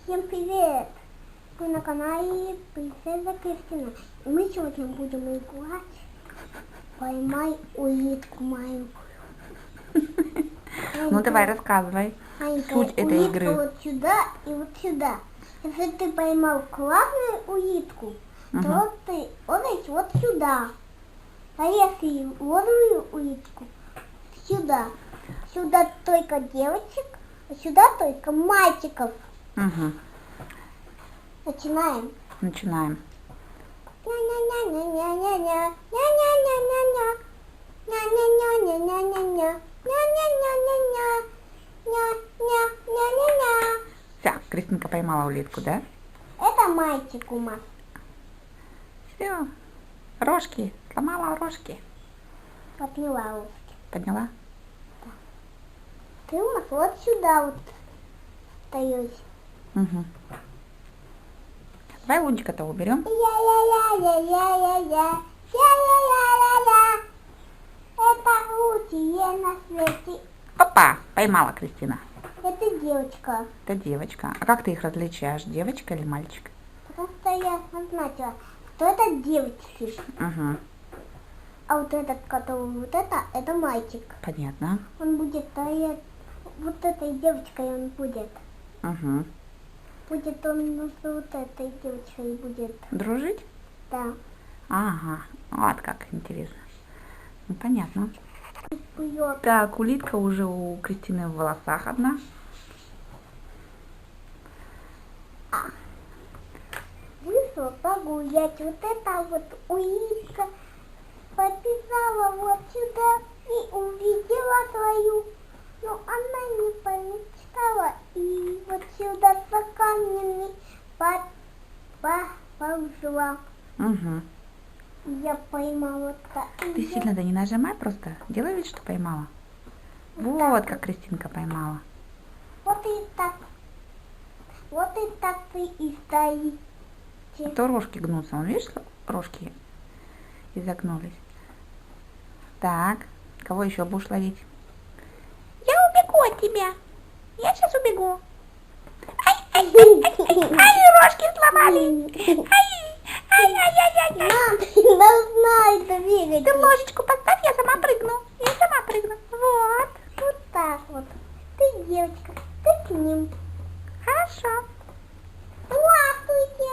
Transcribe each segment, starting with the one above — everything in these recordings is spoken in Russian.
Всем привет! Вы на канале Принцесса Кристина. И мы сегодня будем играть «Поймай улитку маленькую». Ну давай, рассказывай суть этой игры. Вот сюда и вот сюда. Если ты поймал классную улитку, то ты ловишь вот сюда. А если ловную улитку, сюда. Сюда только девочек, а сюда только мальчиков. Угу. Начинаем. Начинаем. Все, Кристинка поймала улитку, да? Это мальчик у нас. Все. Рожки. Сломала рожки. Подняла ушки. Подняла? Ты у нас вот сюда вот стоишь. Угу. Давай лунтика-то уберем. Я-я-я-я-я-я-я. Это лучшее на свете. Опа, поймала Кристина. Это девочка. Это девочка. А как ты их различаешь, девочка или мальчик? Потому что я назначила, что это девочки. Угу. А вот этот, который вот это мальчик. Понятно. Он будет стоять, вот этой девочкой он будет. Угу. Будет он с вот этой девочкой будет. Дружить? Да. Ага. Вот как интересно. Ну, понятно. Вперед. Так, улитка уже у Кристины в волосах одна. Вышла погулять. Вот это вот улитка побежала вот сюда и увидела свою. Но она не помечтала и вот сюда за камнями ползла. Угу. Я поймала так. Ты сильно-то не нажимай, просто делай вид, что поймала. Вот как Кристинка поймала. Вот и так. Вот и так ты и стоите. То рожки гнутся. Вон, видишь, рожки изогнулись. Так, кого еще будешь ловить? Я убегу от тебя. Я сейчас убегу. Ай, рожки сломали. Ай. Мам, ты должна это двигать. Ты ложечку поставь, я сама прыгну. Я сама прыгну. Вот. Вот так вот. Ты девочка, ты к ним. Хорошо. Здравствуйте.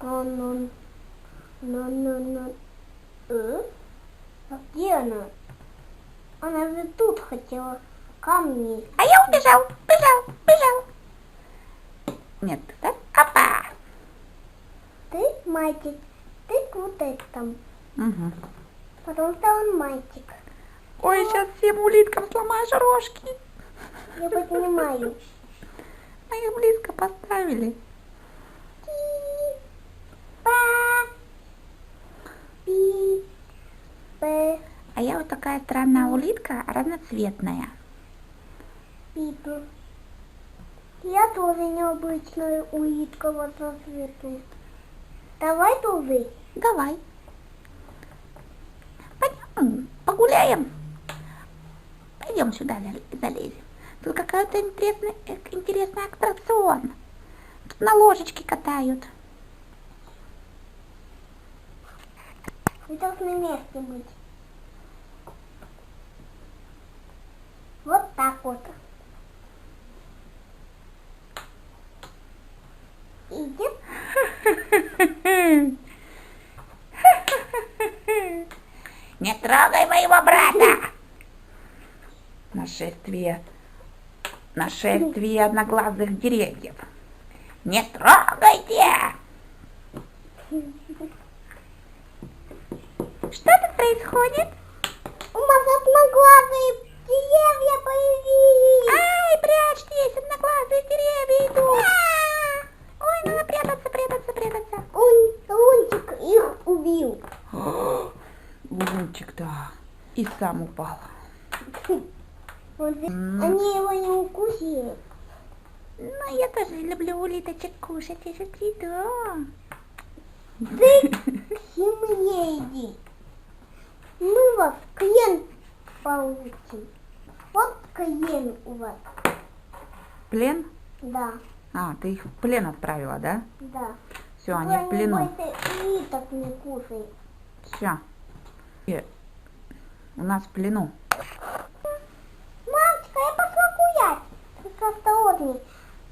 Ну. А где она? Она же тут хотела камни. А я убежал. Бежал. Нет, да? Опа. Ты мальчик, ты вот этом. Угу. Потому что он мальчик. Ой, сейчас всем улиткам сломаешь рожки. Я понимаю. Мы их близко поставили. А я вот такая странная улитка, разноцветная. Пипу. Я тоже необычная улитка разноцветная. Давай тоже. Давай. Пойдем, погуляем. Пойдем сюда залезем. Тут какой-то интересный аттракцион. Тут на ложечке катают. Вы должны вместе быть. Вот так вот. Идет. Не трогай моего брата! Нашествие одноглазых деревьев. Не трогайте! Что тут происходит? У нас одноглазые деревья появились. Ай, прячьтесь, одноглазые деревья идут. Ой, надо прятаться. Лунтик их убил. Лунтик, да. И сам упал. Они его не укусили. Ну, я тоже люблю улиточек кушать, я же съеду. Ты к семье иди. Мы вас клиент получим. Вот клиент у вас. плен? Да, А, ты их в плен отправила, да? да. Все, они в плену. Улиток не кушай. Все. У нас в плену. Мамочка, я пошла гулять. Только осторожней.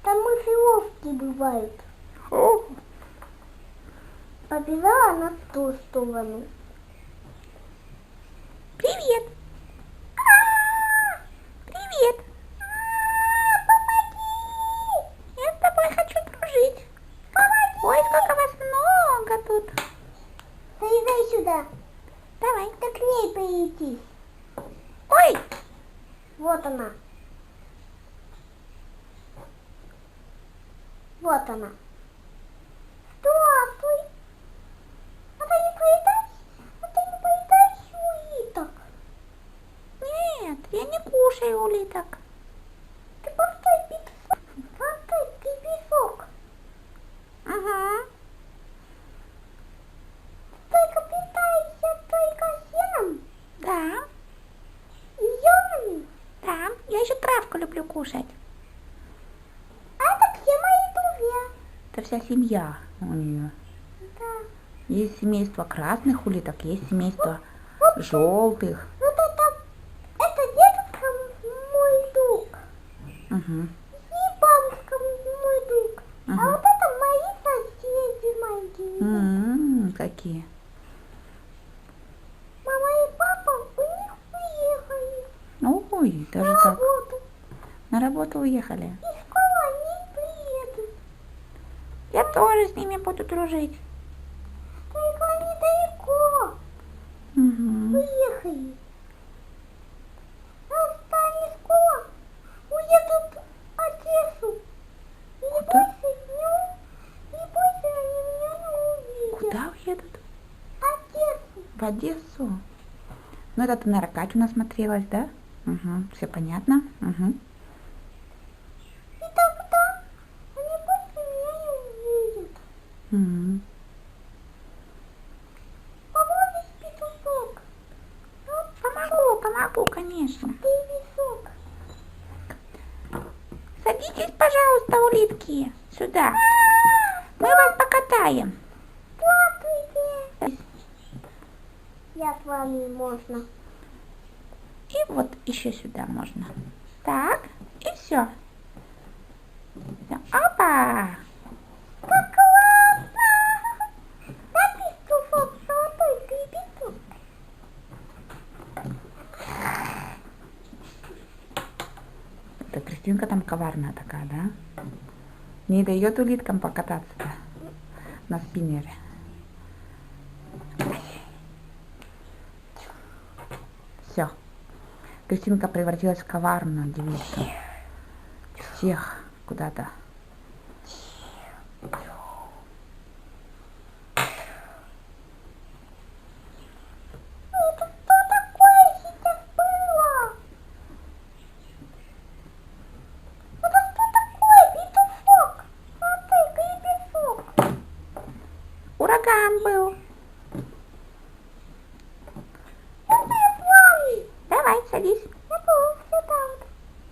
Там мышеловки бывают. О, Побежала на ту сторону. привет. Привет. Я с тобой хочу дружить. Ой, сколько вас много тут. Залезай сюда. Давай. Ты к ней прилетишь. Ой, Вот она. Вот она. Здравствуй. А ты не поедаешь? А ты не поедаешь улиток? нет, я не кушаю улиток. Ты постой, песок. Постой, ты песок. Ага. Только питаешься только сеном Да, и зернами. да. Я еще травку люблю кушать. А это все мои друзья. Это вся семья у нее. Да. Есть семейство красных улиток, есть семейство желтых. Вот это дедушка мой друг. Угу. И бабушка мой друг. А Ага. вот это мои соседи маленькие. Какие? Мама и папа у них уехали Ой, даже на так. работу. На работу уехали. И скоро они приедут. Я тоже с ними буду дружить. Только они далеко Угу. уехали. А они скоро уедут в Одессу. И не Куда? больше они меня не увидят. Куда уедут? Одессу. В Одессу. Ну, это ты, наверное, Катю насмотрелась, да? Угу. Все понятно? Угу. И тогда они больше меня не увидят. Угу. Поможешь, петушок? Помогу, конечно. Ты песок. Садитесь, пожалуйста, улитки, сюда. Мы вас покатаем. Здравствуйте. Я с вами можно. И вот еще сюда можно. Так, и все. Опа! Как классно! Да, петушок, золотой ты петух. Это Кристинка там коварная такая, да? Не дает улиткам покататься-то на спиннере. Все. Кристинка превратилась в коварную девицу. Всех куда-то. Это что такое сейчас было? Это что такое, петушок? Золотой петушок. Ураган был. Это я с вами. Давай, садись. Я был сюда.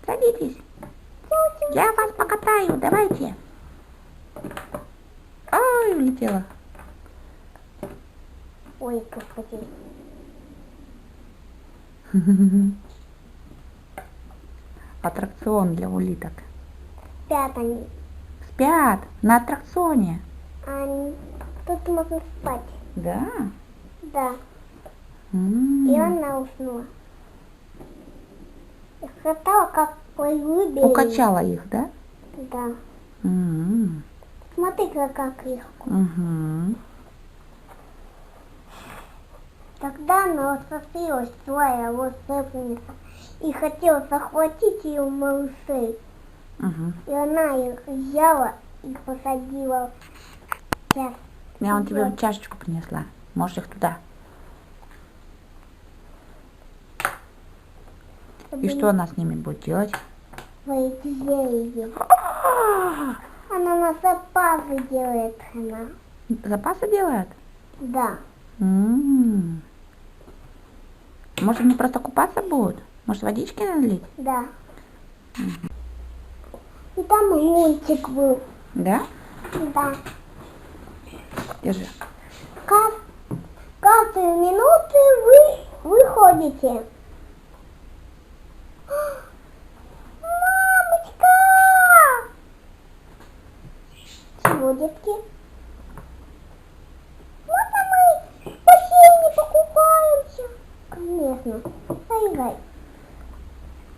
Садитесь. Я вас покатаю. Давайте. Ой, улетела. Ой, господи. Аттракцион для улиток. Спят они. Спят на аттракционе. Они... Тут можно спать. Да? Да. М. И она уснула. И хватала, как поглубили. Укачала их, да? Да. М. Смотри-ка, как легко. Мгм. Тогда она усмотрелась своя волшебница и хотела захватить ее малышей. Мгм. И она их взяла и посадила в чаш. Я вон тебе чашечку принесла. Можешь их туда. И что она с ними будет делать? Свои деревья. А, Она на запасы делает она. запасы делает? Да. М. Может, они просто купаться будут? Может, водички налить? Да. И там лунтик был. Да? Да. Держи. Каждую минуту вы выходите. Мамочка! Чего, детки? Можно мы в бассейне покупаемся? Конечно. Ай-гай.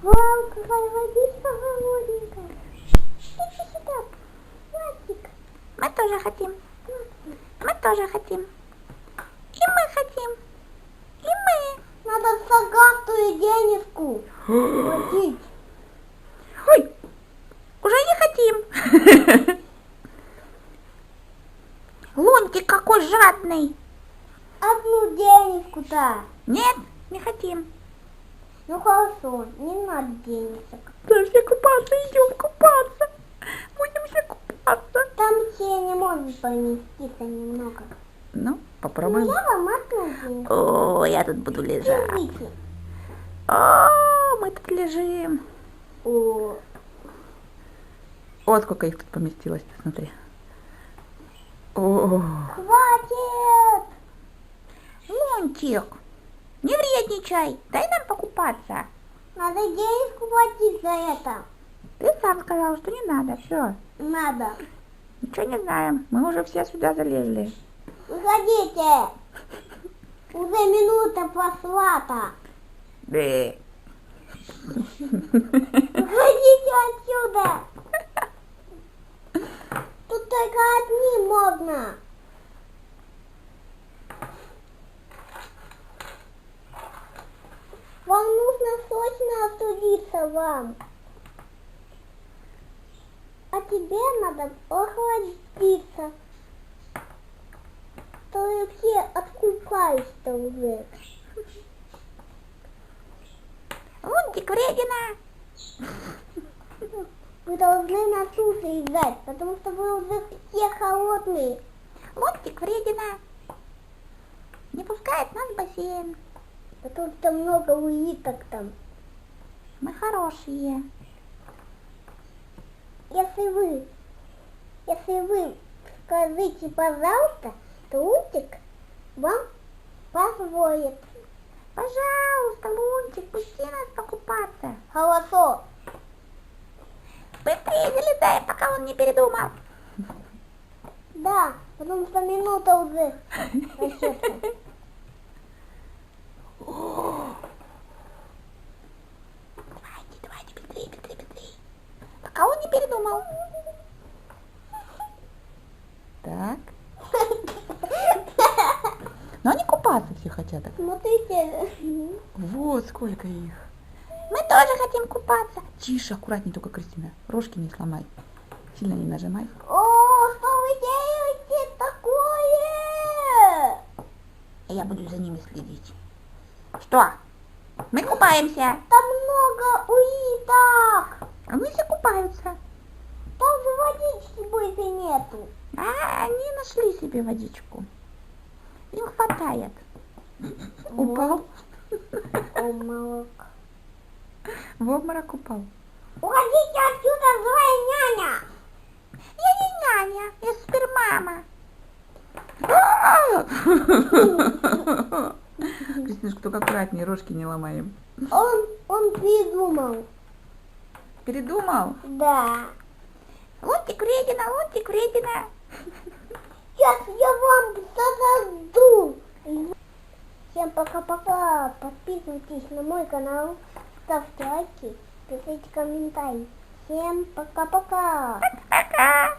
Вау, какая водичка холодненькая. Иди сюда, Настик. Мы тоже хотим. Мы тоже хотим. И мы хотим. И мы. Надо согатую денежку платить. Ой, уже не хотим. Лунтик какой жадный. Одну денежку-то. Нет, не хотим. Ну хорошо, не надо денежек. Подожди купаться, идем купаться. Будем все купаться. Там все не может поместиться немного. Ну, Ну, попробуем. я вам одну денежку. О, я тут буду лежать. Держите. О, мы тут лежим. О, Вот сколько их тут поместилось, посмотри. О, хватит! Лунтик, не вредничай, дай нам покупаться. Надо денежку платить за это. Ты сам сказал, что не надо, все. Надо. Ничего не знаем, мы уже все сюда залезли. Выходите. Уже минута прошла-то. Да. Выходите отсюда. Тут только одни можно. Вам нужно срочно остудиться вам. А тебе надо охладиться. То и все откупаешься уже. Лунтик, вредина. Вы должны на суше играть, потому что вы уже все холодные. Лунтик, вредина. Не пускает нас в бассейн. Потому что много улиток там. Мы хорошие. Если вы скажите, пожалуйста, то Лунтик вам позволит. Пожалуйста, Лунтик, пусти нас покупаться. Хорошо. Быстрее залезай, пока он не передумал. Да, потому что минута уже расчетная. Давайте, быстрее. Пока он не передумал. Так. Но они купаться все хотят. Смотрите. Вот сколько их. Мы тоже хотим купаться. Тише, аккуратнее только, Кристина. Рожки не сломай. Сильно не нажимай. О, что вы делаете такое? Я буду за ними следить. Что? Мы купаемся. Там много улиток. А мы все купаются. Там же водички больше нету. А, они нашли себе водичку. Им хватает. Упал. О, молок. В обморок упал. Уходите отсюда, злая няня. Я не няня, я супермама. Кристинушка, только аккуратнее, рожки не ломаем. Он передумал. Передумал? Да. Лунтик, вредина. Сейчас я вам зададу. Всем пока-пока. Подписывайтесь на мой канал. Ставьте лайки. Пишите комментарии. Всем пока-пока. Пока.